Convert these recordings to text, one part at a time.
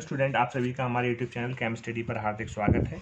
Student, आप सभी का हमारे यूट्यूब चैनल केम स्टडी पर हार्दिक स्वागत है।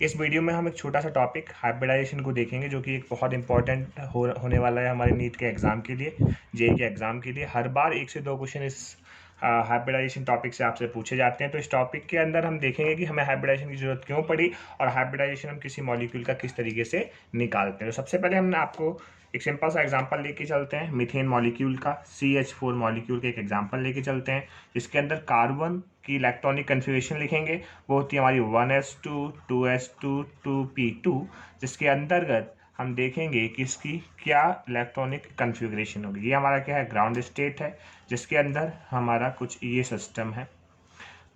इस वीडियो में हम एक छोटा सा टॉपिक हाइब्रिडाइजेशन को देखेंगे, जो कि एक बहुत इंपॉर्टेंट होने वाला है हमारे नीट के एग्ज़ाम के लिए, जेईई के एग्ज़ाम के लिए। हर बार 1 से 2 क्वेश्चन इस हाइब्रिडाइजेशन टॉपिक से आपसे पूछे जाते हैं। तो इस टॉपिक के अंदर हम देखेंगे कि हमें हाइब्रिडाइजेशन की ज़रूरत क्यों पड़ी और हाइब्रिडाइजेशन हम किसी मॉलिक्यूल का किस तरीके से निकालते हैं। तो सबसे पहले हम आपको एक सिंपल सा एग्जांपल लेके चलते हैं, मीथेन मॉलिक्यूल का, CH4 मॉलिक्यूल का एक एग्जांपल लेके चलते हैं, जिसके अंदर कार्बन की इलेक्ट्रॉनिक कन्फिग्रेशन लिखेंगे। वो होती है हमारी 1s2 2s2 2p2, जिसके अंतर्गत हम देखेंगे कि इसकी क्या इलेक्ट्रॉनिक कन्फिग्रेशन होगी। ये हमारा क्या है, ग्राउंड स्टेट है, जिसके अंदर हमारा कुछ ये सिस्टम है।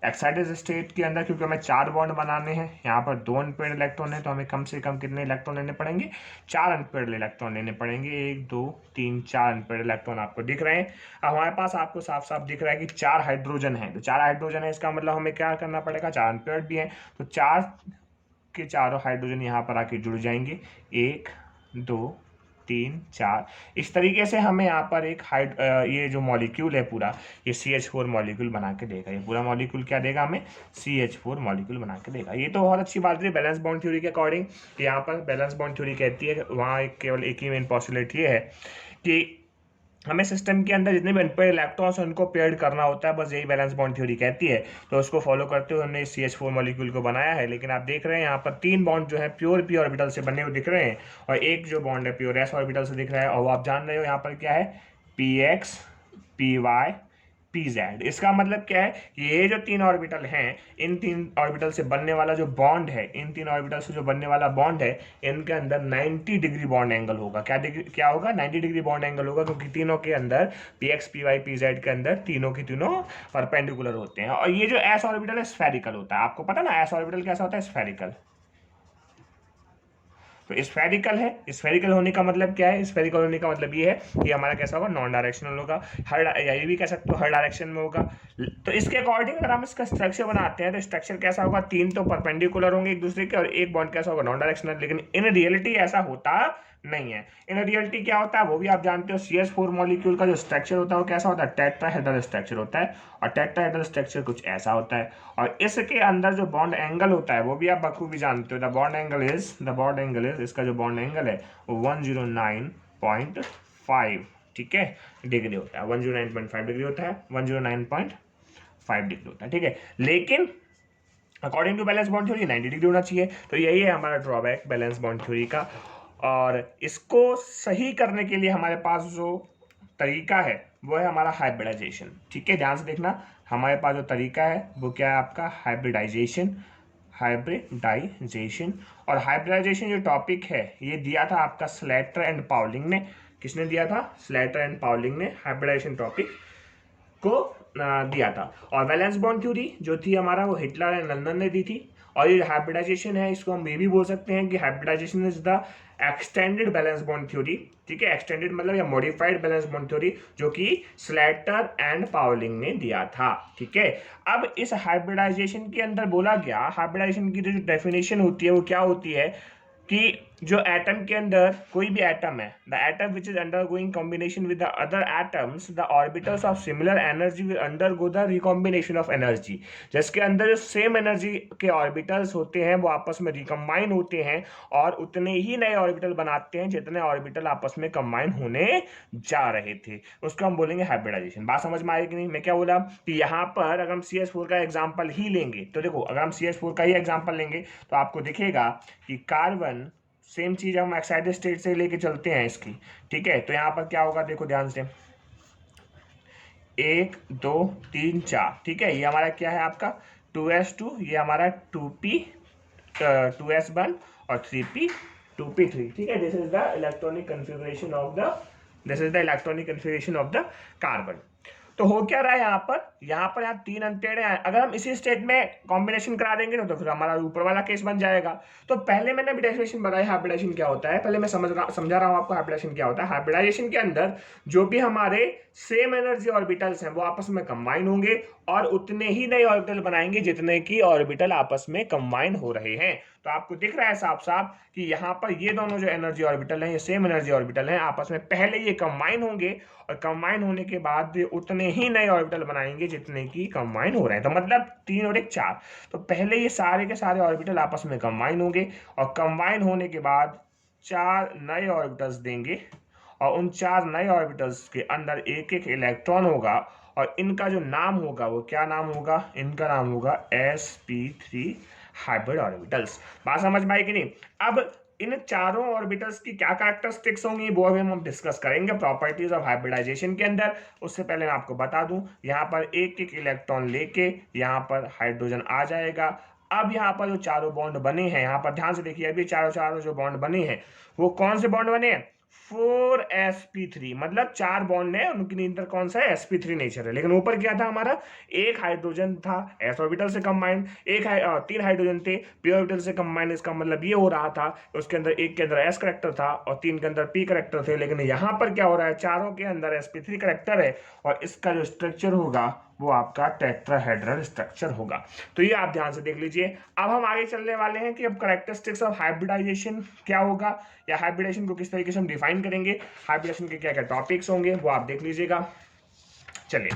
एक्साइटेड स्टेट के अंदर क्योंकि हमें 4 बॉन्ड बनाने हैं, यहाँ पर 2 अनपेयर्ड इलेक्ट्रॉन है, तो हमें कम से कम कितने इलेक्ट्रॉन लेने पड़ेंगे, 4 अनपेयर्ड इलेक्ट्रॉन लेने पड़ेंगे। 1 2 3 4 अनपेयर्ड इलेक्ट्रॉन आपको दिख रहे हैं। अब हमारे पास आपको साफ साफ दिख रहा है कि 4 हाइड्रोजन है, तो 4 हाइड्रोजन है, इसका मतलब हमें क्या करना पड़ेगा, 4 अनपेयर्ड भी है, तो 4 के चारों हाइड्रोजन यहाँ पर आके जुड़ जाएंगे। 1 2 3 4, इस तरीके से हमें यहाँ पर एक ये जो मॉलिक्यूल है पूरा, ये CH4 मॉलिक्यूल बना के देगा। ये पूरा मॉलिक्यूल क्या देगा हमें, CH4 मॉलिक्यूल बना के देगा। ये तो बहुत अच्छी बात है बैलेंस बॉन्ड थ्योरी के अकॉर्डिंग। यहाँ पर बैलेंस बॉन्ड थ्योरी कहती है, वहाँ केवल एक ही मेन पॉस्टुलेट ये है कि हमें सिस्टम के अंदर जितने भी अनपेयर्ड इलेक्ट्रॉन्स हैं उनको पेयर्ड करना होता है, बस यही बैलेंस बॉन्ड थ्योरी कहती है। तो उसको फॉलो करते हुए हमने CH4 मॉलिक्यूल को बनाया है। लेकिन आप देख रहे हैं यहाँ पर 3 बॉन्ड जो है प्योर p ऑर्बिटल से बने हुए दिख रहे हैं, और एक जो बॉन्ड है प्योर s ऑर्बिटल से दिख रहा है। और वो आप जान रहे हो यहाँ पर क्या है, px py pz। इसका मतलब क्या है कि ये जो 3 ऑर्बिटल हैं, इन 3 ऑर्बिटल से बनने वाला जो बॉन्ड है, इन 3 ऑर्बिटल से जो बनने वाला बॉन्ड है, इनके अंदर 90 डिग्री बॉन्ड एंगल होगा। क्या होगा, 90 डिग्री बॉन्ड एंगल होगा, क्योंकि तीनों के अंदर px py pz के अंदर तीनों की तीनों परपेंडिकुलर होते हैं। और ये जो s ऑर्बिटल है स्फेरिकल होता है। आपको पता ना s ऑर्बिटल कैसा होता है, स्फेरिकल। तो स्फेरिकल है, स्फेरिकल होने का मतलब क्या है, स्फेरिकल होने का मतलब ये है कि हमारा कैसा होगा, नॉन डायरेक्शनल होगा। ये भी कह सकते हो हर डायरेक्शन में होगा। तो इसके अकॉर्डिंग अगर हम इसका स्ट्रक्चर बनाते हैं तो स्ट्रक्चर कैसा होगा, 3 तो परपेंडिकुलर होंगे एक दूसरे के, और एक बॉन्ड कैसा होगा, नॉन डायरेक्शनल। लेकिन इन रियलिटी ऐसा होता नहीं है। इन रियलिटी क्या होता है वो भी आप जानते हो। CH4 मॉलिक्यूल का जो स्ट्रक्चर होता है वो कैसा होता है, टेट्राहेड्रल स्ट्रक्चर होता है, और टेट्राहेड्रल स्ट्रक्चर कुछ ऐसा होता है। और इसके अंदर जो बॉन्ड एंगल होता है वो भी आप बखूबी जानते हो। द बॉन्ड एंगल इज इसका जो बॉन्ड एंगल है वो 109.5, ठीक है, डिग्री होता है। 109.5 डिग्री होता है, 109.5 डिग्री होता है, ठीक है। लेकिन according to valence bond theory 90 degree होना चाहिए। तो यही है हमारा ड्रॉबैक बैलेंस बॉन्ड थ्योरी का। और इसको सही करने के लिए हमारे पास जो तरीका है वो है हमारा हाइब्रिडाइजेशन, ठीक है। ध्यान से देखना, हमारे पास जो तरीका है वो क्या है आपका, हाइब्रिडाइजेशन। और हाइब्रिडाइजेशन जो टॉपिक है ये दिया था आपका स्लेटर एंड पाउलिंग ने। किसने दिया था, स्लेटर एंड पाउलिंग ने हाइब्रिडाइजेशन टॉपिक को दिया था। और वैलेंस बॉन्ड थ्योरी जो थी हमारा, वो हिटलर एंड लंदन ने दी थी। और ये हाइब्रिडाइजेशन है, इसको हम ये भी बोल सकते हैं कि hybridisation is the extended valence bond theory, ठीक है। एक्सटेंडेड मतलब या मॉडिफाइड बैलेंस बॉन्ड थ्योरी, जो कि स्लेटर एंड पाउलिंग ने दिया था, ठीक है। अब इस हाइब्रिडाइजेशन के अंदर बोला गया, हाइब्रिडाइजेशन की जो डेफिनेशन होती है वो क्या होती है कि जो एटम के अंदर कोई भी एटम है, the atom which is undergoing combination with the other atoms, the orbitals of similar energy will undergo the recombination of energy. जिसके अंदर जो सेम एनर्जी के ऑर्बिटल्स होते हैं वो आपस में रिकम्बाइन होते हैं और उतने ही नए ऑर्बिटल बनाते हैं जितने ऑर्बिटल आपस में कंबाइन होने जा रहे थे। उसको हम बोलेंगे हाइब्रिडाइजेशन। बात समझ में आएगी नहीं, मैं क्या बोला कि यहाँ पर अगर हम CH4 का एग्जाम्पल ही लेंगे, तो देखो अगर हम CH4 का ही एग्जाम्पल लेंगे तो आपको दिखेगा कि कार्बन, सेम चीज हम एक्साइटेड स्टेट से लेके चलते हैं इसकी, ठीक है। तो यहाँ पर क्या होगा, देखो ध्यान से, 1 2 3 4, ठीक है। ये हमारा क्या है आपका 2s2, ये हमारा 2p 2s1 और 3p 2p3, ठीक है। This is the electronic configuration of the carbon. तो हो क्या रहा है यहाँ पर 3 अनपेयर्ड है। अगर हम इसी स्टेट में कॉम्बिनेशन करा देंगे तो फिर हमारा ऊपर वाला केस बन जाएगा। तो पहले मैंने अभी डेफिनेशन बताई हाइब्रिडाइजेशन क्या होता है, पहले मैं समझा रहा हूँ आपको हाइब्रिडाइजेशन क्या होता है। हाइब्रिडाइजेशन के अंदर जो भी हमारे सेम एनर्जी ऑर्बिटल्स हैं वो आपस में कंबाइन होंगे और उतने ही नए ऑर्बिटल बनाएंगे जितने की ऑर्बिटल आपस में कंबाइन हो रहे हैं। तो तो आपको दिख रहा है साफ साफ कि यहाँ पर ये दोनों जो एनर्जी ऑर्बिटल हैं, ये सेम एनर्जी ऑर्बिटल हैं, आपस में पहले ये कंबाइन होंगे और कंबाइन होने के बाद भी उतने ही नए ऑर्बिटल बनाएंगे जितने की कंबाइन हो रहे हैं। तो मतलब 3 और 1 4। तो पहले ये सारे के सारे ऑर्बिटल आपस में कंबाइन होंगे और कंबाइन होने के बाद 4 नए ऑर्बिटल्स देंगे और उन 4 नए ऑर्बिटल्स के अंदर एक एक इलेक्ट्रॉन होगा और इनका जो नाम होगा वो क्या नाम होगा, इनका नाम होगा sp3 हाइब्रिड ऑर्बिटल्स। बात समझ में आई कि नहीं? अब इन चारों ऑर्बिटल्स की क्या कैरेक्टरिस्टिक्स होंगी वो अभी हम डिस्कस करेंगे प्रॉपर्टीज ऑफ हाइब्रिडाइजेशन के अंदर। उससे पहले मैं आपको बता दूं, यहाँ पर एक एक इलेक्ट्रॉन लेके यहाँ पर हाइड्रोजन आ जाएगा। अब यहाँ पर जो चारों बॉन्ड बने हैं, यहाँ पर ध्यान से देखिए, अभी चारों चारों जो बॉन्ड बने हैं वो कौन से बॉन्ड बने हैं? 4sp3, मतलब 4 बॉन्ड है, उनकी नेचर कौन सा है? sp3 नेचर है। लेकिन ऊपर क्या था हमारा? एक हाइड्रोजन था s ऑर्बिटल से कंबाइंड, 3 हाइड्रोजन थे p ऑर्बिटल से कंबाइंड। इसका मतलब ये हो रहा था उसके अंदर एक के अंदर s करेक्टर था और 3 के अंदर p करेक्टर थे। लेकिन यहाँ पर क्या हो रहा है? चारों के अंदर sp3 करेक्टर है और इसका जो स्ट्रक्चर होगा वो आपका टेट्राहेड्रल स्ट्रक्चर होगा। तो ये आप ध्यान से देख लीजिए। अब हम आगे चलने वाले हैं कि अब कैरेक्टरिस्टिक्स ऑफ हाइब्रिडाइजेशन क्या होगा या हाइब्रिडेशन को किस तरीके से हम डिफाइन करेंगे, हाइब्रिडेशन के क्या क्या टॉपिक्स होंगे वो आप देख लीजिएगा। चलिए,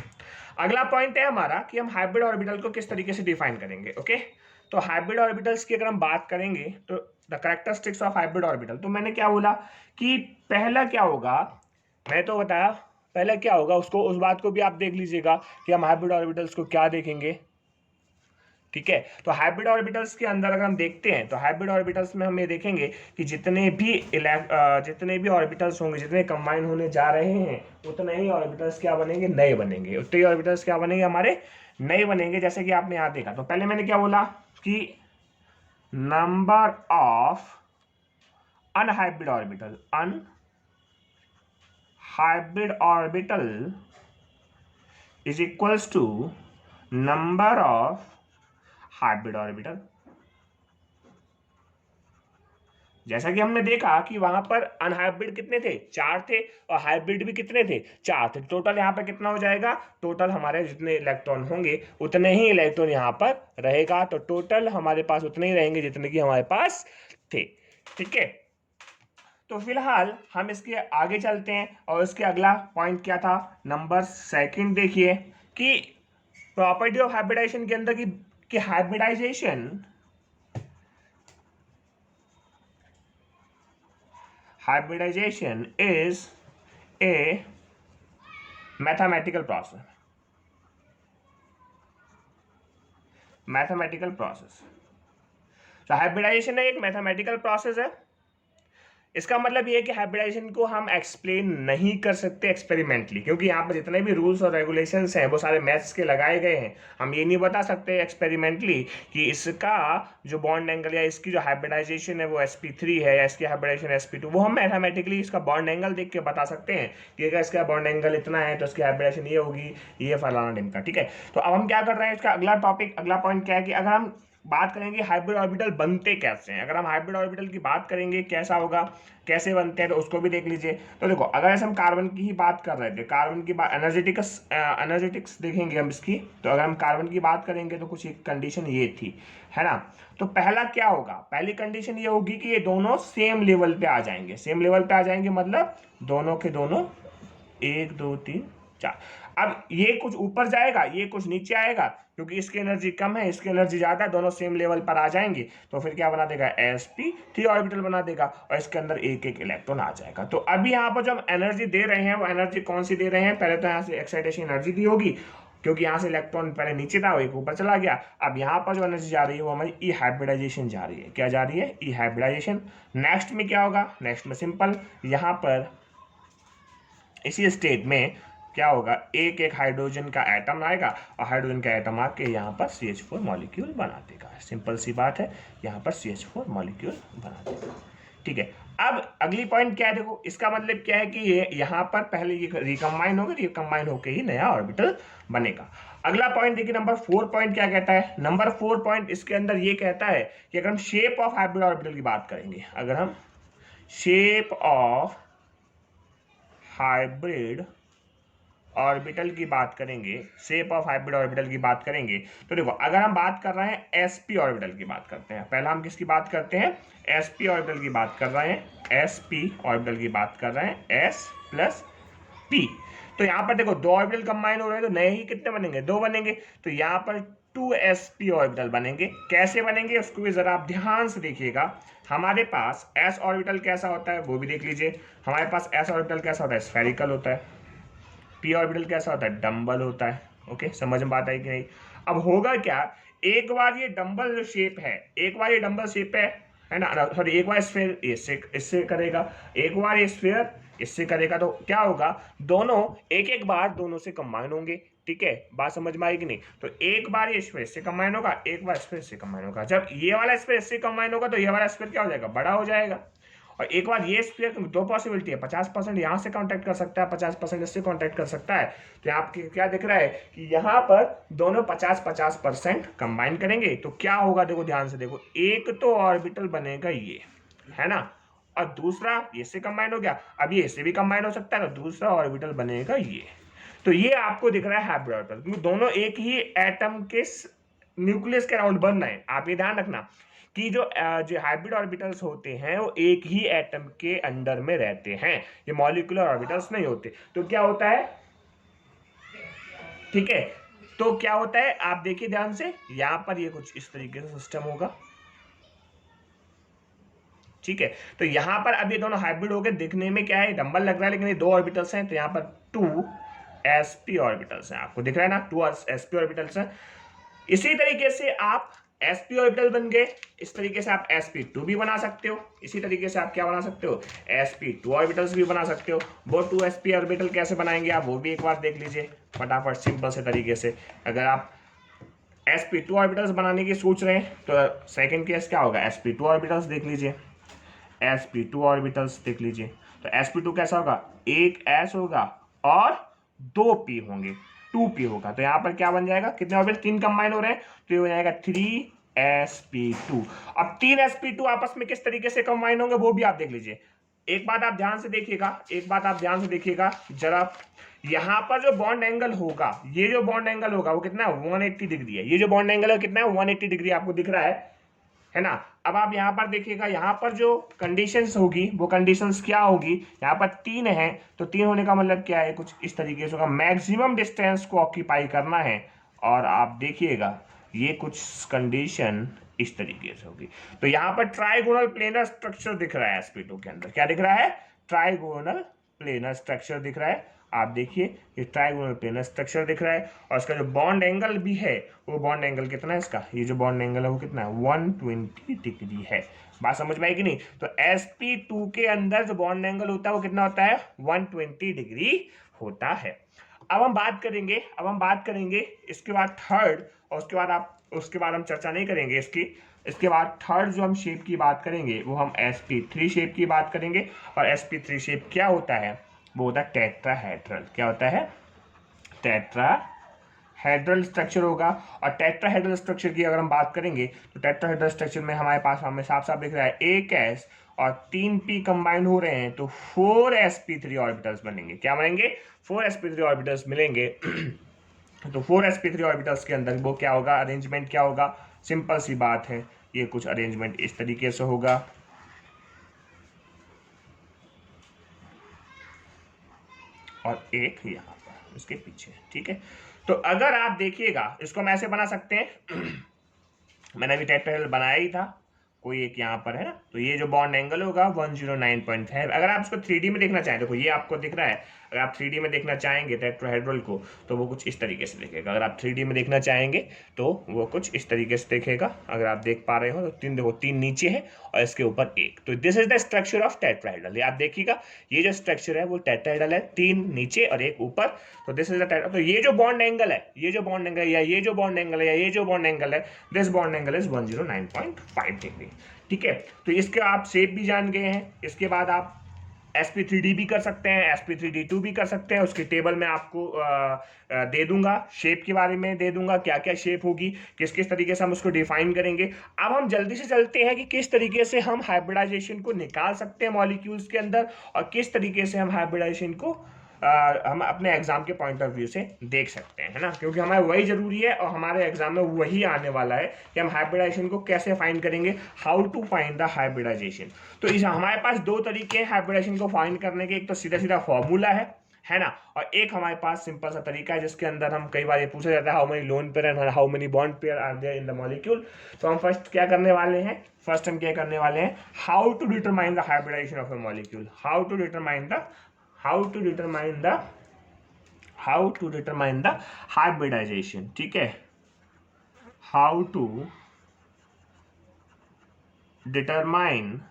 अगला पॉइंट है हमारा कि हम हाइब्रिड ऑर्बिटल को किस तरीके से डिफाइन करेंगे। ओके, तो हाइब्रिड ऑर्बिटल्स की अगर हम बात करेंगे तो the characteristics of hybrid orbital, तो मैंने क्या बोला कि पहला क्या होगा, मैं तो बताया पहले क्या होगा उसको, उस बात को भी आप देख लीजिएगा कि हम हाइब्रिड ऑर्बिटल्स को क्या देखेंगे। ठीक है, तो हाइब्रिड ऑर्बिटल्स के अंदर अगर हम देखते हैं तो हाइब्रिड ऑर्बिटल्स में हम ये देखेंगे कि जितने भी ऑर्बिटल्स होंगे, जितने कंबाइन होने जा रहे हैं, उतने ही ऑर्बिटल्स क्या बनेंगे? नए बनेंगे। उतने ही ऑर्बिटल्स क्या बनेंगे? हमारे नए बनेंगे। जैसे कि आपने यहाँ देखा, तो पहले मैंने क्या बोला कि number of unhybrid orbital, unhybrid orbital is equals to number of hybrid orbital. जैसा कि हमने देखा कि वहां पर अनहाइब्रिड कितने थे? 4 थे और हाइब्रिड भी कितने थे? 4 थे। टोटल यहाँ पर कितना हो जाएगा? टोटल हमारे जितने इलेक्ट्रॉन होंगे उतने ही इलेक्ट्रॉन यहाँ पर रहेगा। तो टोटल हमारे पास उतने ही रहेंगे जितने कि हमारे पास थे। ठीक है, तो फिलहाल हम इसके आगे चलते हैं और इसके अगला पॉइंट क्या था? नंबर 2 देखिए कि प्रॉपर्टी ऑफ हाइब्रिडाइजेशन के अंदर कि hybridization is a mathematical process। तो हाइब्रिडाइजेशन एक मैथमेटिकल प्रोसेस है। इसका मतलब ये है कि हाइब्रिडाइजेशन को हम एक्सप्लेन नहीं कर सकते एक्सपेरिमेंटली, क्योंकि यहाँ पर जितने भी रूल्स और रेगुलेशंस हैं वो सारे मैथ्स के लगाए गए हैं। हम ये नहीं बता सकते एक्सपेरिमेंटली कि इसका जो बॉन्ड एंगल या इसकी जो हाइब्रिडाइजेशन है वो sp3 है या इसकी हाइब्रिडाइजेशन sp2, वो हम मैथमेटिकली इसका बॉन्ड एंगल देख के बता सकते हैं कि अगर इसका बॉन्ड एंगल इतना है तो इसकी हाइब्रिडाइजेशन ये होगी, ये फलाना ढिमका। ठीक है, तो अब हम क्या कर रहे हैं, इसका अगला टॉपिक, अगला पॉइंट क्या है कि अगर हम बात करेंगे हाइब्रिड ऑर्बिटल बनते कैसे हैं। अगर हम हाइब्रिड ऑर्बिटल की बात करेंगे कैसा होगा, कैसे बनते हैं, तो उसको भी देख लीजिए। तो देखो, अगर ऐसे हम कार्बन की ही बात कर रहे थे, कार्बन की बात एनर्जेटिक्स देखेंगे हम इसकी, तो अगर हम कार्बन की बात करेंगे तो कुछ एक कंडीशन ये थी, है ना। तो पहला क्या होगा? पहली कंडीशन ये होगी कि ये दोनों सेम लेवल पे आ जाएंगे। सेम लेवल पे आ जाएंगे मतलब दोनों के दोनों 1 2 3 4। अब ये कुछ ऊपर जाएगा, ये कुछ नीचे आएगा, क्योंकि इसकी एनर्जी कम है, इसकी एनर्जी ज्यादा है, दोनों सेम लेवल पर आ जाएंगे। तो फिर क्या बना देगा? sp3 ऑर्बिटल बना देगा और इसके अंदर एक एक इलेक्ट्रॉन आ जाएगा। तो अभी यहाँ पर जो हम एनर्जी दे रहे हैं वो एनर्जी कौन सी दे रहे हैं? पहले तो यहाँ से एक्साइटेशन एनर्जी दी होगी, क्योंकि यहाँ से इलेक्ट्रॉन पहले नीचे था, वो एक ऊपर चला गया। अब यहाँ पर जो एनर्जी जा रही है वो हमारी ई हाइब्रिडाइजेशन जा रही है। क्या जा रही है? ई हाइब्रिडाइजेशन। नेक्स्ट में क्या होगा? नेक्स्ट में सिंपल, यहाँ पर इसी स्टेट में क्या होगा? एक एक हाइड्रोजन का एटम आएगा और हाइड्रोजन का एटम आके यहाँ पर CH4 मॉलिक्यूल बना देगा। सिंपल सी बात है, यहाँ पर CH4 मॉलिक्यूल बना देगा। ठीक है, अब अगली पॉइंट क्या है? देखो, इसका मतलब क्या है कि ये यहाँ पर पहले ये रिकम्बाइन होगा, रिकम्बाइन होकर ही नया ऑर्बिटल बनेगा। अगला पॉइंट देखिए, नंबर 4 पॉइंट क्या कहता है? नंबर 4 पॉइंट इसके अंदर ये कहता है कि अगर हम शेप ऑफ हाइब्रिड ऑर्बिटल की बात करेंगे, अगर हम शेप ऑफ हाइब्रिड ऑर्बिटल की बात करेंगे, शेप ऑफ हाइब्रिड ऑर्बिटल की बात करेंगे, तो देखो अगर हम बात कर रहे हैं sp ऑर्बिटल की बात करते हैं, पहला हम किसकी बात करते हैं, sp ऑर्बिटल की बात कर रहे हैं, sp ऑर्बिटल की बात कर रहे हैं, s प्लस p। तो यहाँ पर देखो दो ऑर्बिटल कंबाइन हो रहे हैं तो नए ही कितने बनेंगे, दो बनेंगे। तो यहाँ पर 2sp ऑर्बिटल बनेंगे। कैसे बनेंगे उसको भी जरा आप ध्यान से देखिएगा। हमारे पास s ऑर्बिटल कैसा होता है वो भी देख लीजिए। हमारे पास s ऑर्बिटल कैसा होता है, स्फेरिकल होता है। p ऑर्बिटल कैसा होता है, डम्बल होता है। ओके, समझ में बात आई कि नहीं। अब होगा क्या, एक बार ये डम्बल जो शेप है, एक बार ये डम्बल शेप है ना, सॉरी एक बार स्फीयर इससे करेगा, एक बार ये स्फीयर इससे करेगा, तो क्या होगा, दोनों एक एक बार दोनों से कंबाइन होंगे। ठीक है, बात समझ में आई कि नहीं। तो एक बार ये स्फीयर इससे कंबाइन होगा, एक बार स्फीयर इससे कंबाइन होगा। जब ये वाला स्फीयर इससे कंबाइन होगा तो ये वाला स्फीयर क्या हो जाएगा, बड़ा हो जाएगा। और एक बार ये स्फीयर, दो पॉसिबिलिटी है, 50% यहाँ से कांटेक्ट कर सकता है, 50% इससे कांटेक्ट कर सकता है। तो यहाँ आपके क्या दिख रहा है कि यहाँ पर दोनों 50-50% कंबाइन करेंगे तो क्या होगा, देखो ध्यान से देखो, एक तो ऑर्बिटल बनेगा ये, है ना, और दूसरा ये से कंबाइन हो गया, अब ये इससे भी कंबाइन हो सकता है, तो दूसरा ऑर्बिटल बनेगा ये। तो ये आपको दिख रहा है हाइब्रिड ऑर्बिटल, क्योंकि दोनों एक ही एटम के न्यूक्लियस के अराउंड बन रहे हैं। आप ये ध्यान रखना कि जो हाइब्रिड ऑर्बिटल्स होते हैं वो एक ही एटम के अंदर में रहते हैं, ये मॉलिक्यूलर ऑर्बिटल्स नहीं होते। तो क्या होता है, ठीक है, तो क्या होता है आप देखिए ध्यान से, यहां पर ये कुछ इस तरीके से सिस्टम होगा। ठीक है, तो यहां पर अब ये दोनों हाइब्रिड हो गए, दिखने में क्या है, डंबल लग रहा है, लेकिन ये दो ऑर्बिटल्स हैं। तो यहां पर 2sp ऑर्बिटल्स हैं, आपको दिख रहा है ना, 2sp ऑर्बिटल्स हैं। इसी तरीके से आप sp ऑर्बिटल बन गए, इस तरीके से आप sp2 भी बना सकते हो। इसी तरीके से आप क्या बना सकते हो, sp2 ऑर्बिटल्स भी बना सकते हो। वो 2sp ऑर्बिटल कैसे बनाएंगे आप वो भी एक बार देख लीजिए फटाफट, सिंपल से तरीके से। अगर आप sp2 ऑर्बिटल्स बनाने की सोच रहे हैं तो सेकंड केस क्या होगा, sp2 ऑर्बिटल्स देख लीजिए, sp2 ऑर्बिटल्स देख लीजिए। तो sp2 कैसा होगा, एक s होगा और दो p होंगे, 2p होगा। तो यहाँ पर क्या बन जाएगा, कितने ऑर्बिटल, तीन कंबाइन हो रहे हैं, तो ये हो जाएगा 3sp2। अब 3sp2 आपस में किस तरीके से कंबाइन होंगे वो भी आप देख लीजिए। एक बात आप ध्यान से देखिएगा, एक बात आप ध्यान से देखिएगा जरा, यहाँ पर जो बॉन्ड एंगल होगा, ये जो बॉन्ड एंगल होगा वो कितना है, 180 डिग्री है। ये जो बॉन्ड एंगल है कितना है, 180 डिग्री आपको दिख रहा है ना। अब आप यहाँ पर देखिएगा, यहाँ पर जो कंडीशंस होगी वो कंडीशंस क्या होगी, यहाँ पर 3 है, तो 3 होने का मतलब क्या है, कुछ इस तरीके से होगा, मैक्सिमम डिस्टेंस को ऑक्यूपाई करना है। और आप देखिएगा ये कुछ कंडीशन इस तरीके से होगी। तो यहाँ पर ट्राइगोनल प्लेनर स्ट्रक्चर दिख रहा है sp2 के अंदर, क्या दिख रहा है, ट्राइगोनल प्लेनर स्ट्रक्चर दिख रहा है। आप देखिए ये ट्राइगोनल प्लेनर स्ट्रक्चर दिख रहा है, और इसका जो बॉन्ड एंगल भी है वो बॉन्ड एंगल कितना है इसका, ये जो बॉन्ड एंगल है वो कितना है, 120 डिग्री है। बात समझ में आई कि नहीं। तो sp2 के अंदर जो बॉन्ड एंगल होता है वो कितना होता है, 120 डिग्री होता है। अब हम बात करेंगे इसके बाद थर्ड, और उसके बाद हम चर्चा नहीं करेंगे इसके बाद थर्ड जो हम शेप की बात करेंगे वो हम sp3 शेप की बात करेंगे। और sp3 शेप क्या होता है, वो होता है टेट्राहेड्रल। क्या होता है, टेट्राहेड्रल स्ट्रक्चर होगा। और टेट्राहेड्रल स्ट्रक्चर की अगर हम बात करेंगे तो टेट्राहेड्रल स्ट्रक्चर में हमें साफ साफ दिख रहा है, एक s और 3p कंबाइन हो रहे हैं तो 4sp3 ऑर्बिटल्स बनेंगे। क्या बनेंगे, 4sp3 ऑर्बिटल्स मिलेंगे। तो 4sp3 ऑर्बिटल्स के अंदर वो क्या होगा, अरेंजमेंट क्या होगा, सिंपल सी बात है, ये कुछ अरेंजमेंट इस तरीके से होगा। और एक यहाँ पर इसके पीछे, ठीक है। तो अगर आप देखिएगा इसको हम ऐसे बना सकते हैं मैंने अभी टेट्राहेड्रल बनाया ही था, कोई एक यहाँ पर है ना, तो ये जो बॉन्ड एंगल होगा 109.5। अगर आप इसको 3D में देखना चाहें, देखो ये आपको दिख रहा है, अगर आप 3D में देखना चाहेंगे टेट्राहेड्रल को तो वो कुछ इस तरीके से दिखेगा। अगर आप 3D में देखना चाहेंगे तो वो कुछ इस तरीके से दिखेगा। अगर आप देख पा रहे हो तो तीन, देखो तीन नीचे है और इसके ऊपर एक, तो this is the structure of tetrahedral. आप देखिएगा ये जो स्ट्रक्चर है वो टेट्राहेड्रल है, तीन नीचे और एक ऊपर, तो दिस इज द टेट्राहेड्रल। तो ये जो बॉन्ड एंगल है, ये जो बॉन्ड एंगल या ये जो बॉन्ड एंगल है या ये जो बॉन्ड एंगल है, this bond angle is 109.5 degree. ठीक है, तो इसके आप शेप भी जान गए हैं। इसके बाद आप sp3d भी कर सकते हैं, sp3d2 भी कर सकते हैं। उसकी टेबल में आपको दे दूंगा, शेप के बारे में दे दूंगा, क्या क्या शेप होगी, किस किस तरीके से हम उसको डिफाइन करेंगे। अब हम जल्दी से चलते हैं कि किस तरीके से हम हाइब्रिडाइजेशन को निकाल सकते हैं मॉलिक्यूल्स के अंदर, और किस तरीके से हम हाइब्रिडाइजेशन को हम अपने एग्जाम के पॉइंट ऑफ व्यू से देख सकते हैं, है ना, क्योंकि हमें वही जरूरी है और हमारे एग्जाम में वही आने वाला है कि हम हाइब्रिडाइजेशन को कैसे फाइंड करेंगे, how to find the hybridisation. तो इस हमारे पास दो तरीके हैं हाइब्रिडाइजेशन को फाइंड करने के, एक तो सीधा सीधा फॉर्मूला है ना, और एक हमारे पास सिंपल सा तरीका है जिसके अंदर हम कई बार ये पूछा जाता है how many lone pair and how many bond pair are there in the molecule. तो हम फर्स्ट क्या करने वाले हैं, फर्स्ट हम क्या करने वाले हैं, how to determine the hybridisation of a molecule, how to determine the hybridisation, ठीक है, how to determine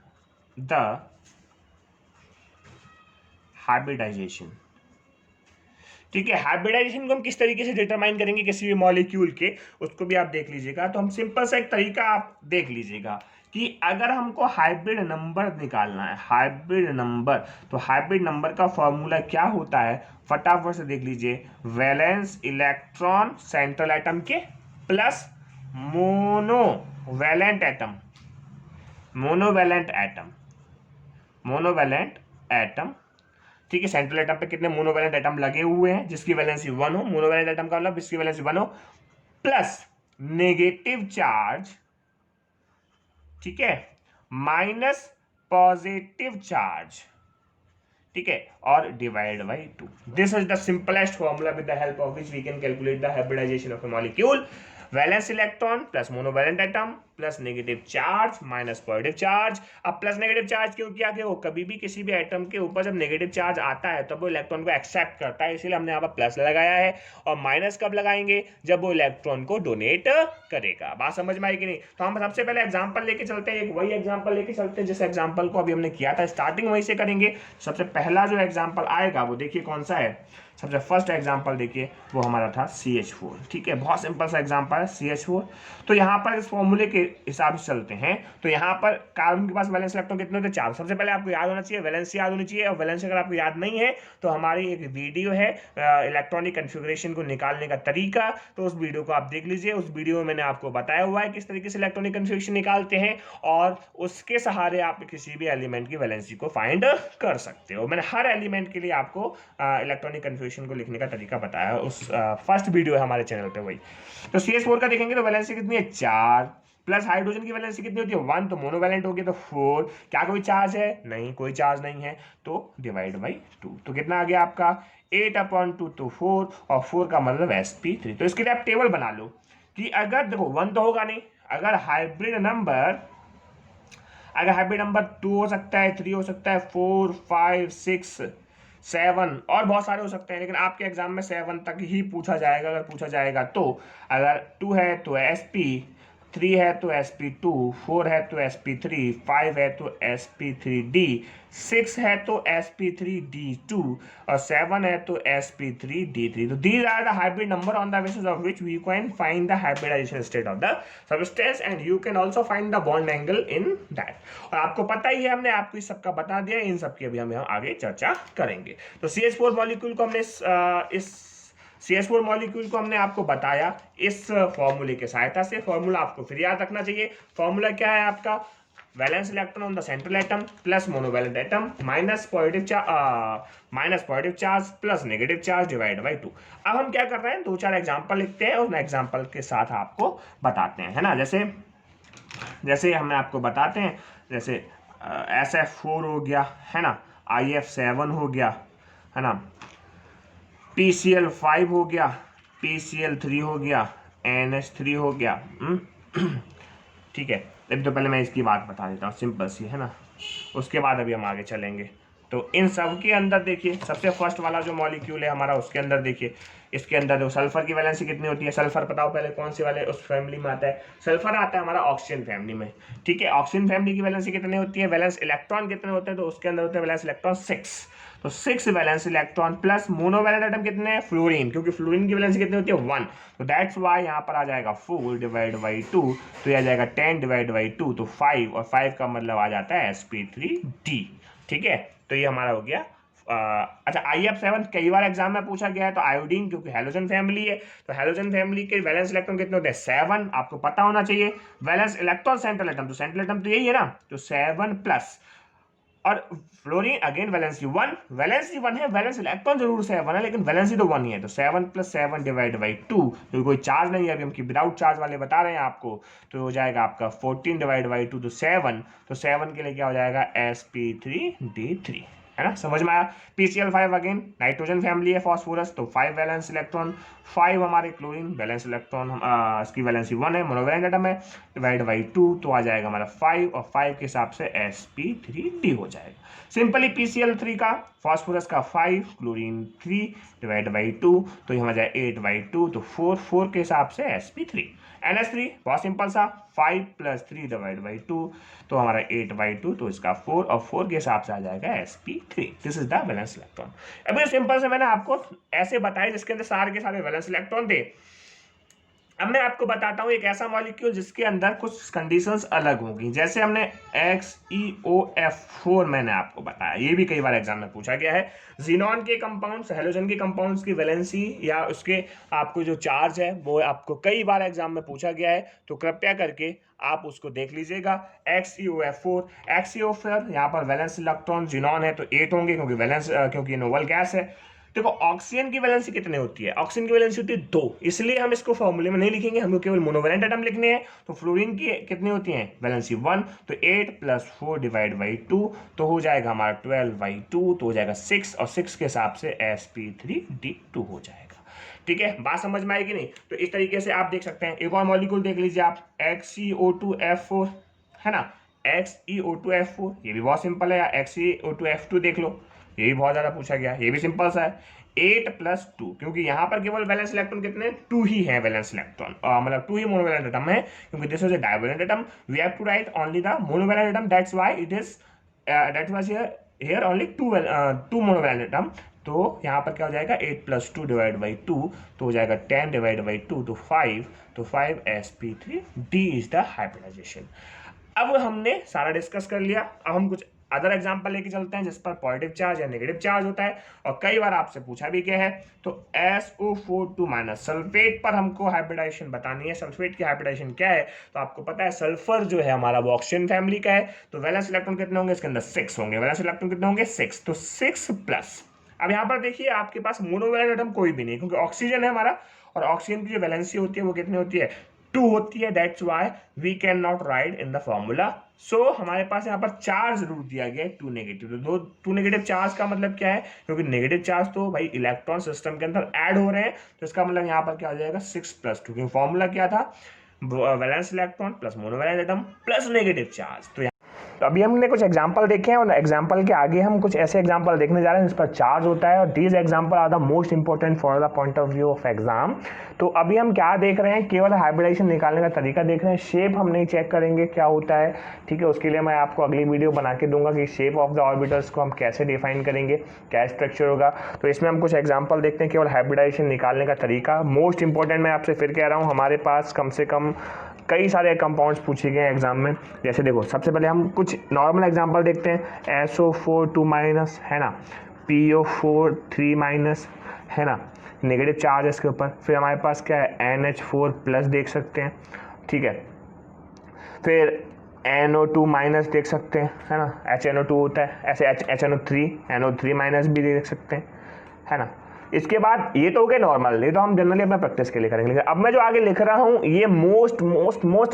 the hybridisation, ठीक है। हाइब्रिडाइजेशन को हम किस तरीके से डिटरमाइन करेंगे किसी भी मॉलिक्यूल के, उसको भी आप देख लीजिएगा। तो हम सिंपल सा एक तरीका आप देख लीजिएगा कि अगर हमको हाइब्रिड नंबर निकालना है, हाइब्रिड नंबर, तो हाइब्रिड नंबर का फॉर्मूला क्या होता है, फटाफट से देख लीजिए, वैलेंस इलेक्ट्रॉन सेंट्रल एटम के प्लस मोनोवैलेंट एटम, ठीक है। सेंट्रल एटम पे कितने मोनोवैलेंट एटम लगे हुए हैं जिसकी वैलेंसी 1 हो, मोनोवैलेंट एटम का मतलब जिसकी वैलेंसी 1 हो, प्लस नेगेटिव चार्ज, ठीक है, माइनस पॉजिटिव चार्ज, ठीक है, और divide by 2। This is the simplest formula with the help of which we can calculate the hybridisation of a molecule. Valence electron plus monovalent atom plus negative charge minus positive charge. अब plus negative charge क्यों किया, कि वो कभी भी किसी भी atom के ऊपर जब नेगेटिव चार्ज आता है तब वो इलेक्ट्रॉन को एक्सेप्ट करता है, इसीलिए हमने यहाँ पर प्लस लगाया है। और माइनस कब लगाएंगे, जब वो इलेक्ट्रॉन को डोनेट करेगा। बात समझ में आई कि नहीं। तो हम सबसे पहले एग्जाम्पल लेके चलते हैं, एक वही एग्जाम्पल लेके चलते हैं जिस एग्जाम्पल को अभी हमने किया था, स्टार्टिंग वहीं से करेंगे। सबसे पहला जो एग्जाम्पल आएगा वो देखिए कौन सा है, सबसे फर्स्ट एग्जांपल देखिए वो हमारा था CH4, ठीक है, बहुत सिंपल सा एग्जांपल है CH4। तो यहाँ पर इस फॉर्मूले के हिसाब से चलते हैं। तो यहाँ पर कार्बन के पास वैलेंस इलेक्ट्रॉन कितने होते हैं, 4। सबसे पहले आपको याद होना चाहिए वैलेंस याद होनी चाहिए, और वैलेंस अगर आपको याद नहीं है तो हमारी एक वीडियो है इलेक्ट्रॉनिक कन्फिग्रेशन को निकालने का तरीका, तो उस वीडियो को आप देख लीजिए। उस वीडियो में मैंने आपको बताया हुआ है किस तरीके से इलेक्ट्रॉनिक कन्फिग्रेशन निकालते हैं, और उसके सहारे आप किसी भी एलिमेंट की वैलेंसी को फाइंड कर सकते हो। मैंने हर एलिमेंट के लिए आपको इलेक्ट्रॉनिक कन्फिग्रेशन को लिखने का तरीका बताया, उस फर्स्ट वीडियो है हमारे चैनल पे वही। तो CH4 का देखेंगे तो वैलेंसी कितनी है, 4, प्लस हाइड्रोजन की वैलेंसी कितनी होती है, 1, तो मोनोवैलेंट हो गया तो 4। क्या कोई चार्ज है, नहीं कोई चार्ज नहीं है, तो डिवाइड बाई 2। तो कितना आ गया आपका 8/2, तो 4, और 4 का मतलब sp3। तो इसके लिए आप टेबल बना लो कि अगर देखो 1 तो होगा नहीं, अगर हाइब्रिड नंबर 2 हो सकता है, 3 हो सकता है, 4, 5, 6, 7 और बहुत सारे हो सकते हैं, लेकिन आपके एग्जाम में 7 तक ही पूछा जाएगा। अगर पूछा जाएगा तो अगर 2 है तो sp, 3 है तो sp2, 4 है तो sp3, 5 है तो sp3d, 6 है तो sp3d2, और 7 है तो sp3d3। तो these are the hybrid number on the basis of which we can find the hybridization state of the substance, and you can also find the bond angle in that। और आपको पता ही है, हमने आपको इस सबका बता दिया, इन सब की अभी हम यहाँ आगे चर्चा करेंगे। तो CH4 मॉलिक्यूल को हमने इस CH4 मॉलिक्यूल को हमने आपको बताया इस फॉर्मूले की सहायता से। फॉर्मूला आपको फिर याद रखना चाहिए। फॉर्मूला क्या है आपका, valence electron on the central atom plus monovalent atom minus positive charge plus negative charge divide by 2। अब हम क्या कर रहे हैं, 2-4 एग्जांपल लिखते हैं और एग्जांपल के साथ आपको बताते हैं, है ना। जैसे हम आपको बताते हैं, जैसे SF4 हो गया, है ना, IF7 हो गया, है ना, PCl5 हो गया, PCl3 हो गया, NH3 हो गया। ठीक है, अभी तो पहले मैं इसकी बात बता देता हूँ, सिंपल सी, है ना, उसके बाद अभी हम आगे चलेंगे। तो इन सब के अंदर देखिए, सबसे फर्स्ट वाला जो मॉलिक्यूल है हमारा, उसके अंदर देखिए, इसके अंदर देखो सल्फर की वैलेंसी कितनी होती है। सल्फर बताओ पहले कौन से वाले उस फैमिली में आता है, सल्फर आता है हमारा ऑक्सीजन फैमिली में, ठीक है। ऑक्सीजन फैमिली की वैलेंसी कितनी होती है, वैलेंस इलेक्ट्रॉन कितने होते हैं, तो उसके अंदर होते हैं वैलेंस इलेक्ट्रॉन 6, तो 6 valence electron plus monovalent atom कितने हैं, फ्लोरीन, क्योंकि फ्लोरीन की वैलेंसी कितनी होती है 1, तो दैट्स वाई यहाँ पर आ जाएगा 4 डिवाइड बाई 2, तो यह आ जाएगा 10 डिवाइड बाई 2, तो 5, और 5 का मतलब आ जाता है sp3d, ठीक है। तो ये हमारा हो गया। अच्छा, IF7 कई बार एग्जाम में पूछा गया है, तो आयोडीन, क्योंकि हेलोजन फैमिली है, तो हेलोजन फैमिली के वैलेंस इलेक्ट्रॉन कितने होते हैं 7, आपको पता होना चाहिए। वैलेंस इलेक्ट्रॉन सेंट्रल एटम, तो सेंट्रल एटम तो यही है ना, तो 7 प्लस और फ्लोरीन अगेन वैलेंसी 1, वैलेंसी 1 है, वैलेंस इलेक्ट्रॉन जरूर से 1 है लेकिन वैलेंसी तो 1 ही है, तो 7 + 7 डिवाइड बाई 2, तो कोई चार्ज नहीं है, अभी हम की विदाउट चार्ज वाले बता रहे हैं आपको, तो हो जाएगा आपका 14 डिवाइड बाई 2, तो 7, तो 7 के लिए क्या हो जाएगा sp3d3, है ना, समझ में आया। PCl5 अगेन नाइट्रोजन फैमिली है फॉस्फोरस, तो 5 वैलेंस इलेक्ट्रॉन, 5 हमारे क्लोरीन वैलेंस इलेक्ट्रॉन, इसकी वैलेंसी 1 है, मोनोवैलेंट एटम है, डिवाइड बाई 2, तो आ जाएगा हमारा 5, और 5 के हिसाब से sp3d हो जाएगा। सिंपली PCl3 का फॉस्फोरस का 5, क्लोरीन 3 डिवाइड बाई 2, तो ये हमारा जाए 8/2, तो 4 के हिसाब से sp3। NH3 बहुत सिंपल सा, 5 + 3 डिवाइड बाई 2, तो हमारा 8/2, तो इसका 4, और 4 के हिसाब से आ जाएगा sp3। This is the valence electron. अभी सिंपल से मैंने आपको ऐसे बताया जिसके अंदर सारे के सारे वैलेंस इलेक्ट्रॉन थे। अब मैं आपको बताता हूँ एक ऐसा मॉलिक्यूल जिसके अंदर कुछ कंडीशंस अलग होंगी, जैसे हमने XeOF4 मैंने आपको बताया, ये भी कई बार एग्जाम में पूछा गया है। जीनॉन के कंपाउंड्स, हैलोजन के कंपाउंड्स की वैलेंसी या उसके आपको जो चार्ज है वो आपको कई बार एग्जाम में पूछा गया है, तो कृपया करके आप उसको देख लीजिएगा। XeOF4 यहाँ पर वैलेंस इलेक्ट्रॉन जीनॉन है तो 8 होंगे क्योंकि नोबल गैस है। देखो ऑक्सीजन की वैलेंसी कितने होती है, ऑक्सीजन की वैलेंसी होती है 2, इसलिए हम इसको फॉर्मूले में नहीं लिखेंगे, हमको केवल मोनोवैलेंट एटम लिखने हैं। तो फ्लोरीन की कितनी होती है वैलेंसी 1, तो 8 + 4 डिवाइड बाई 2, तो हो जाएगा हमारा 12/2, तो हो जाएगा 6, और 6 के हिसाब से sp3d2 हो जाएगा। ठीक है, बात समझ में आएगी नहीं, तो इस तरीके से आप देख सकते हैं। एक और मॉलिक्यूल देख लीजिए आप, XeO2F4, है ना, XeO2F4, ये भी बहुत सिंपल है, या XeO2F2 देख लो, ये भी बहुत ज्यादा पूछा गया, ये भी सिंपल सा है। 8 + 2, क्योंकि यहाँ पर केवल वैलेंस इलेक्ट्रॉन कितने 2 ही है, वैलेंस इलेक्ट्रॉन मतलब 2 ही मोनोवैलेंट एटम है, क्योंकि this is a divalent atom, we have to write only the monovalent atom, that's why it is here only 2 monovalent atom. तो यहाँ पर क्या हो जाएगा 8 + 2 डिवाइड बाई 2, तो हो जाएगा 10 डिवाइड बाई 2, तो 5, तो 5 sp3d इज द हाइब्रिडाइजेशन। अब हमने सारा डिस्कस कर लिया, अब हम कुछ अदर एग्जांपल लेके चलते हैं जिस पर पॉजिटिव चार्ज या नेगेटिव चार्ज होता है, और कई बार आपसे पूछा भी गया है। तो SO4 सल्फेट पर हमको हाइब्रिडाइजेशन बतानी है। सल्फेट की हाइब्रिडाइजेशन क्या है, तो आपको पता है सल्फर जो है हमारा वो ऑक्सीजन फैमिली का है, तो वैलेंस इलेक्ट्रॉन कितने होंगे, इसके अंदर 6 होंगे, वैलेंस इलेक्ट्रॉन कितने होंगे 6, तो 6+। अब यहाँ पर देखिए आपके पास मोनोवैलेंट एटम कोई भी नहीं, क्योंकि ऑक्सीजन है हमारा, और ऑक्सीजन की जो वैलेंसी होती है वो कितनी होती है 2 होती है, that's why we can not write in the formula. So हमारे पास यहाँ पर चार्ज जरूर दिया गया है 2 नेगेटिव, तो 2 नेगेटिव चार्ज का मतलब क्या है, क्योंकि नेगेटिव चार्ज तो भाई इलेक्ट्रॉन सिस्टम के अंदर ऐड हो रहे हैं, तो इसका मतलब यहाँ पर क्या हो जाएगा 6 + 2, क्योंकि फॉर्मूला क्या था valence electron plus monovalent atom plus negative charge. तो अभी हमने कुछ एग्जांपल देखे हैं, और एग्जांपल के आगे हम कुछ ऐसे एग्जांपल देखने जा रहे हैं जिस पर चार्ज होता है, और these example are the most important for the point of view of exam. तो अभी हम क्या देख रहे हैं, केवल हाइब्रिडाइजेशन निकालने का तरीका देख रहे हैं, शेप हम नहीं चेक करेंगे क्या होता है। ठीक है, उसके लिए मैं आपको अगली वीडियो बना के दूंगा कि शेप ऑफ द ऑर्बिटल्स को हम कैसे डिफाइन करेंगे, क्या स्ट्रक्चर होगा। तो इसमें हम कुछ एग्जाम्पल देखते हैं, केवल हाइब्रिडाइजेशन निकालने का तरीका। मोस्ट इंपॉर्टेंट मैं आपसे फिर कह रहा हूँ, हमारे पास कम से कम कई सारे कंपाउंड्स पूछे गए हैं एग्जाम में। जैसे देखो सबसे पहले हम कुछ नॉर्मल एग्जांपल देखते हैं, SO4 है ना, PO4 है ना, नेगेटिव चार्ज है इसके ऊपर। फिर हमारे पास क्या है NH4 देख सकते हैं, ठीक है। फिर NO2 देख सकते हैं, है ना, HNO2 होता है, ऐसे HNO3 NO3 भी देख सकते हैं, है ना। इसके बाद ये तो हो गए नॉर्मल, ये तो हम जनरली अपना प्रैक्टिस के लिए करेंगे। अब मैं जो आगे लिख रहा हूँ ये मोस्ट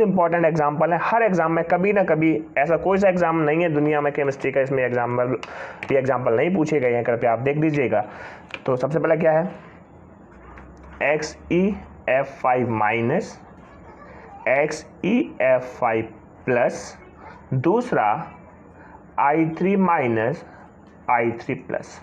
इंपॉर्टेंट एग्जांपल है। हर एग्जाम में कभी ना कभी, ऐसा कोई सा एग्जाम नहीं है दुनिया में केमिस्ट्री का इसमें ये एग्जाम्पल नहीं पूछे गए हैं, कृपया आप देख लीजिएगा। तो सबसे पहला क्या है XeF5 XeF5+, दूसरा I3 I3+।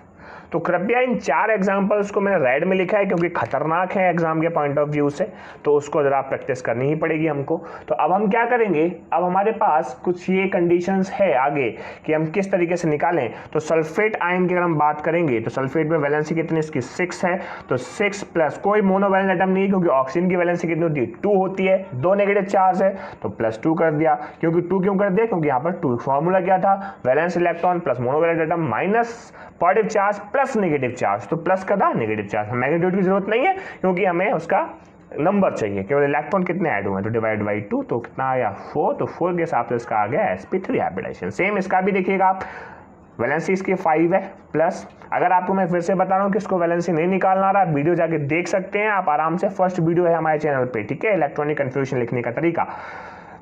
तो कृपया इन 4 एग्जाम्पल्स को मैंने रेड में लिखा है क्योंकि खतरनाक है एग्जाम के पॉइंट ऑफ व्यू से, तो उसको जरा प्रैक्टिस करनी ही पड़ेगी हमको। तो अब हम क्या करेंगे, अब हमारे पास कुछ ये कंडीशंस है आगे कि हम किस तरीके से निकालें। तो सल्फेट आयन की अगर हम बात करेंगे तो सल्फेट में वैलेंसी कितनी, इसकी 6 है, तो 6+, कोई मोनोवैलेंट एटम नहीं, क्योंकि ऑक्सीजन की वैलेंसी कितनी होती है 2 होती है, 2 नेगेटिव चार्ज है तो +2 कर दिया। क्योंकि 2 क्यों कर दिया, क्योंकि यहाँ पर 2 फॉर्मूला क्या था, valence electron plus monovalent atom minus positive charge plus negative charge, तो प्लस का था नेगेटिव चार्ज। मैग्नीट्यूड की जरूरत नहीं है क्योंकि हमें उसका नंबर चाहिए, केवल इलेक्ट्रॉन कितने ऐड हुए, तो डिवाइड बाई 2, तो कितना आया 4, तो 4 के हिसाब से इसका आ गया sp3 हाइब्रिडाइजेशन। सेम इसका भी देखिएगा आप, वैलेंसी इसकी 5 है प्लस, अगर आपको मैं फिर से बता रहा हूँ कि इसको वैलेंसी नहीं निकालना आ रहा, वीडियो जाके देख सकते हैं आप आराम से, फर्स्ट वीडियो है हमारे चैनल पे, ठीक है, इलेक्ट्रॉनिक कन्फ्यूजन लिखने का तरीका।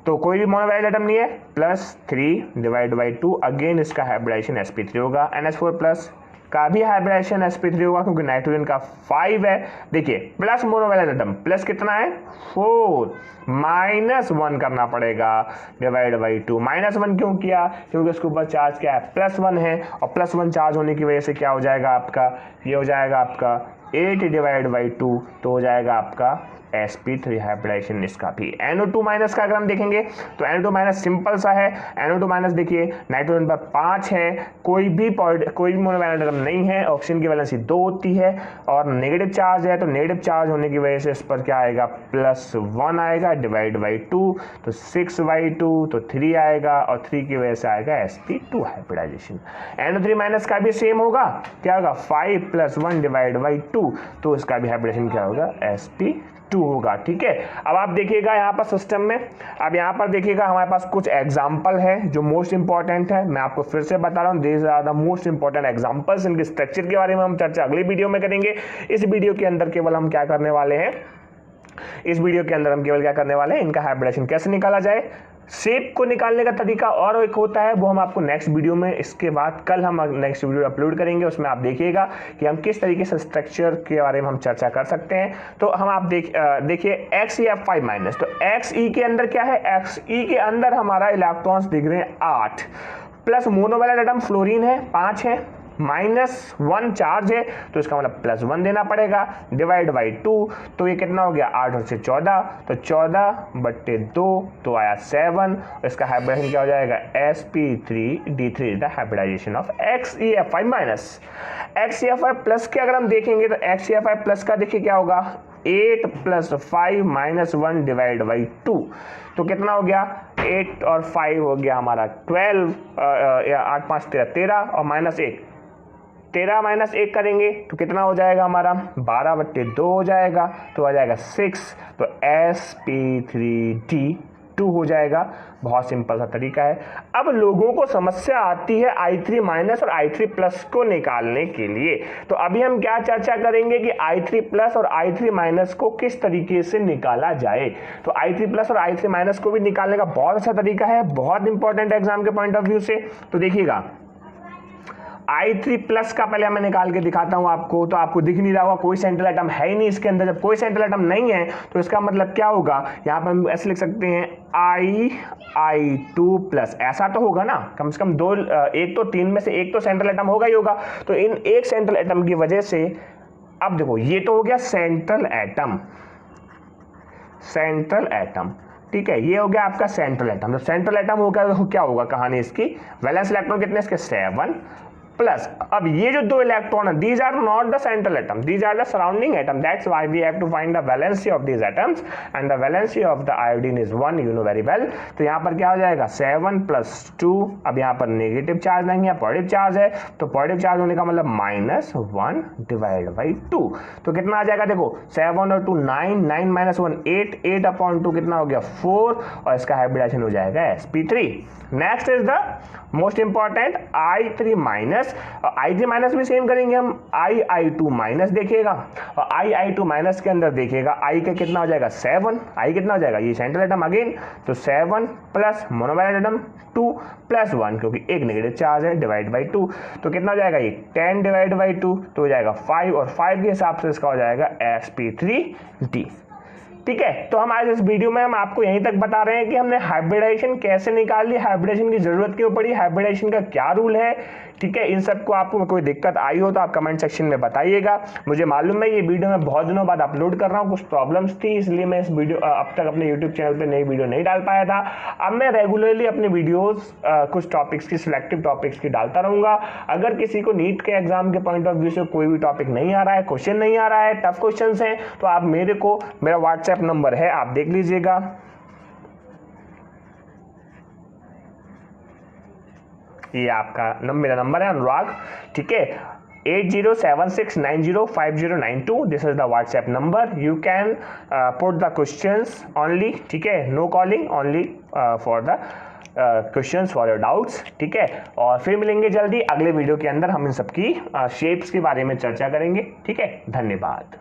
तो कोई भी मोनोवैलेंट एटम नहीं है, प्लस 3 डिवाइड बाई 2, अगेन इसका हाइब्रिडाइजेशन sp3 होगा। NH4 प्लस का भी हाइब्रिडाइजेशन sp3 होगा क्योंकि नाइट्रोजन का 5 है। देखिए प्लस मोनोवैलेंट एटम, प्लस कितना है 4, -1 करना पड़ेगा डिवाइड बाई 2। -1 क्यों किया, क्योंकि उसके ऊपर चार्ज क्या है +1 है, और +1 चार्ज होने की वजह से क्या हो जाएगा आपका, ये हो जाएगा आपका 8 डिवाइड बाई 2, तो हो जाएगा आपका sp3 हाइब्रिडाइजेशन इसका भी। NO2 माइनस का अगर हम देखेंगे तो NO2 माइनस सिंपल सा है। NO2 माइनस देखिए नाइट्रोजन पर 5 है, कोई भी मोनोवैलेंट एटम नहीं है, ऑक्सीजन की वैलेंसी 2 होती है और नेगेटिव चार्ज है, तो नेगेटिव चार्ज होने की वजह से इस पर क्या आएगा +1 आएगा डिवाइड बाई 2, तो 6/2, तो 3 आएगा और 3 की वजह से आएगा sp2 हाइब्रिडाइजेशन। NO3 माइनस का भी सेम होगा, क्या होगा 5 + 1 डिवाइड बाई 2, तो इसका भी हाइब्रिडेशन क्या होगा sp2 होगा, ठीक है। अब आप देखिएगा यहाँ पर सिस्टम में, अब यहाँ पर देखिएगा हमारे पास कुछ एग्जाम्पल है जो मोस्ट इंपॉर्टेंट है, मैं आपको फिर से बता रहा हूँ, these are the most important examples. इनके स्ट्रक्चर के बारे में हम चर्चा अगली वीडियो में करेंगे। इस वीडियो के अंदर केवल हम क्या करने वाले हैं, इस वीडियो के अंदर हम केवल क्या करने वाले हैं, इनका हाइब्रिडेशन कैसे निकाला जाए, शेप को निकालने का तरीका और एक होता है, वो हम आपको नेक्स्ट वीडियो में, इसके बाद कल हम नेक्स्ट वीडियो अपलोड करेंगे, उसमें आप देखिएगा कि हम किस तरीके से स्ट्रक्चर के बारे में हम चर्चा कर सकते हैं। तो हम आप देखिए XeF5-, तो Xe के अंदर क्या है, Xe के अंदर हमारा इलेक्ट्रॉन्स दिख रहे हैं 8, प्लस मोनोवैलेंट एटम फ्लोरीन है 5 है, -1 चार्ज है, तो इसका मतलब +1 देना पड़ेगा डिवाइड बाई 2, तो ये कितना हो गया 8 और से 14, तो 14/2, तो आया 7, इसका हाइब्रिडेशन क्या हो जाएगा sp3d3 is the hybridisation of XeF5-। XeF5+ के अगर हम देखेंगे तो XeF5+ का देखिए क्या होगा 8 + 5 - 1 डिवाइड बाई 2, तो कितना हो गया 8 और 5 हो गया हमारा 12, 8 5 13 और -1, 13 - 1 करेंगे तो कितना हो जाएगा हमारा 12/2 हो जाएगा, तो आ जाएगा 6, तो sp3d2 हो जाएगा। बहुत सिंपल सा तरीका है। अब लोगों को समस्या आती है I3- और I3+ को निकालने के लिए, तो अभी हम क्या चर्चा करेंगे कि I3+ और I3- को किस तरीके से निकाला जाए। तो I3+ और I3- को भी निकालने का बहुत अच्छा तरीका है, बहुत इंपॉर्टेंट है एग्जाम के पॉइंट ऑफ व्यू से। तो देखिएगा I3+ का पहले मैं निकाल के दिखाता हूं आपको, तो आपको दिख नहीं रहा होगा, कोई सेंट्रल एटम है ही नहीं इसके अंदर। जब कोई सेंट्रल एटम नहीं है तो इसका मतलब क्या होगा, यहाँ पर हम ऐसे लिख सकते हैं I2+, ऐसा तो होगा ना, कम से कम एक तो 3 में से एक तो सेंट्रल एटम होगा ही होगा। तो इन एक सेंट्रल एटम की वजह से, अब देखो ये तो हो गया सेंट्रल एटम, ठीक है, ये हो गया आपका सेंट्रल एटम। जब सेंट्रल एटम हो गया तो क्या होगा कहानी इसकी, वैलेंस इलेक्ट्रॉन कितने इसके 7 प्लस, अब ये जो 2 इलेक्ट्रॉन है, these are not the central atom, these are the surrounding atom, that's why we have to find the valency of these atoms and the valency of the iodine is 1, you know very well। तो यहाँ पर क्या हो जाएगा 7 + 2, अब यहाँ पर negative charge नहीं है, पॉजिटिव चार्ज है, तो पॉजिटिव चार्ज होने का मतलब -1 डिवाइड बाई 2, तो कितना आ जाएगा देखो 7 और 2 9, 9 - 1 8, 8/2 कितना हो गया 4, और इसका हाइब्रिडेशन हो जाएगा sp3। Next is the most important I3-, I3- भी सेम करेंगे हम, I2- देखिएगा, और I2- के अंदर देखिएगा I का कितना हो जाएगा 7, I कितना हो जाएगा, ये सेंट्रल एटम अगेन, तो 7 प्लस मोनोवैलेंट एटम 2 + 1, क्योंकि एक नेगेटिव चार्ज है डिवाइड बाई 2, तो कितना हो जाएगा ये 10 डिवाइड बाई 2, तो हो जाएगा 5, और 5 के हिसाब से इसका हो जाएगा sp3d। ठीक है, तो हम आज इस वीडियो में हम आपको यहीं तक बता रहे हैं कि हमने हाइब्रिडाइजेशन कैसे निकाली, हाइब्रिडाइजेशन की जरूरत क्यों पड़ी, हाइब्रिडाइजेशन का क्या रूल है। ठीक है, इन सबको आपको कोई दिक्कत आई हो तो आप कमेंट सेक्शन में बताइएगा। मुझे मालूम है ये वीडियो मैं बहुत दिनों बाद अपलोड कर रहा हूँ, कुछ प्रॉब्लम्स थी इसलिए मैं इस वीडियो अब तक अपने यूट्यूब चैनल पर नई वीडियो नहीं डाल पाया था। अब मैं रेगुलरली अपने वीडियोस कुछ टॉपिक्स की, सिलेक्टिव टॉपिक्स की डालता रहूंगा। अगर किसी को नीट के एग्जाम के पॉइंट ऑफ व्यू से कोई भी टॉपिक नहीं आ रहा है, क्वेश्चन नहीं आ रहा है, टफ क्वेश्चन है, तो आप मेरा व्हाट्सएप नंबर है, आप देख लीजिएगा, ये आपका मेरा नंबर है अनुराग, ठीक है, 8076905092। This is the WhatsApp number, you can put the questions only, ठीक है, no calling, only for the questions for your doubts, ठीक है। और फिर मिलेंगे जल्दी अगले वीडियो के अंदर, हम इन सबकी शेप्स के बारे में चर्चा करेंगे, ठीक है। धन्यवाद।